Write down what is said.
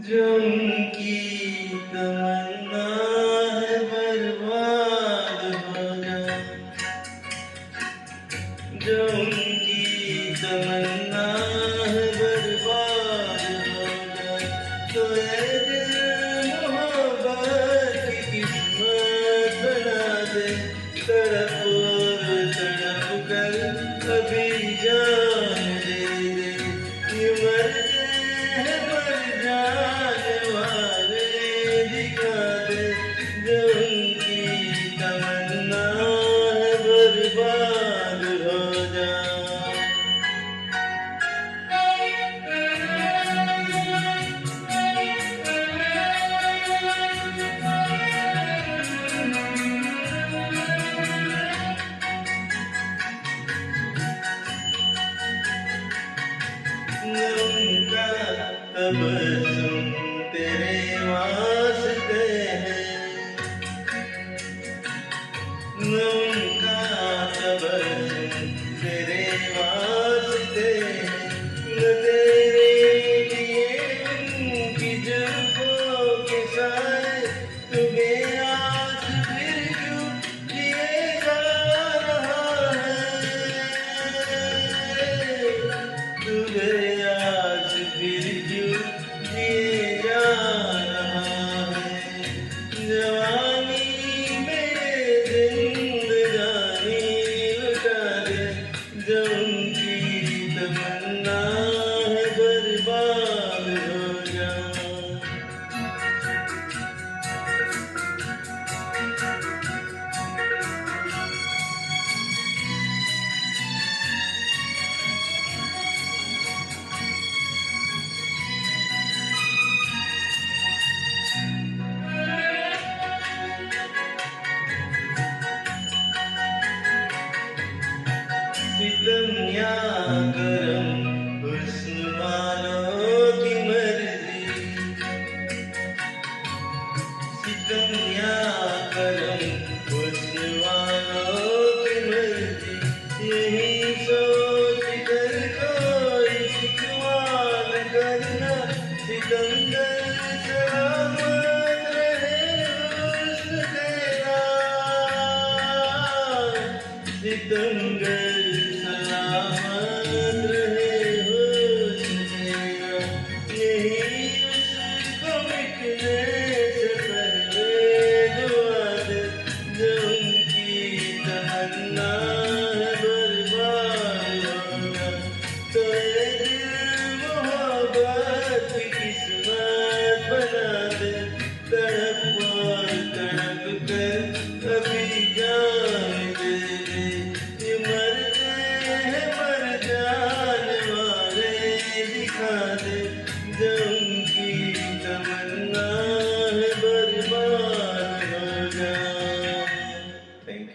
जो उनकी तमन्ना है बर्बाद हो जाए, जो उनकी तमन्ना है बर्बाद हो जाए, तो ऐ दिल मोहब्बत की किस्मत बना दे। तड़प और तड़प कर कभी जान दे दे, ये मरते हैं मर जाने वाले दिखा दे। जो उनकी तमन्ना है बर्बाद हो जाए। उनका तबस्सुम तेरे वास्ते है, उनका तबस्सुम तेरे वास्ते है, न तेरे लिए उनकी जुल्फों के साए, तू बेआस फिर क्यों जिए जा रहा है, तू बेआस फिर क्यों जिए जा रहा है। जवानी मेरे जिंदगानी लुटा दे, जो उनकी तमन्ना है बर्बाद हो जाए। सितम या करम हुस्न वालों की मर्जी, सितम या करम हुस्न वालों की मर्जी, यही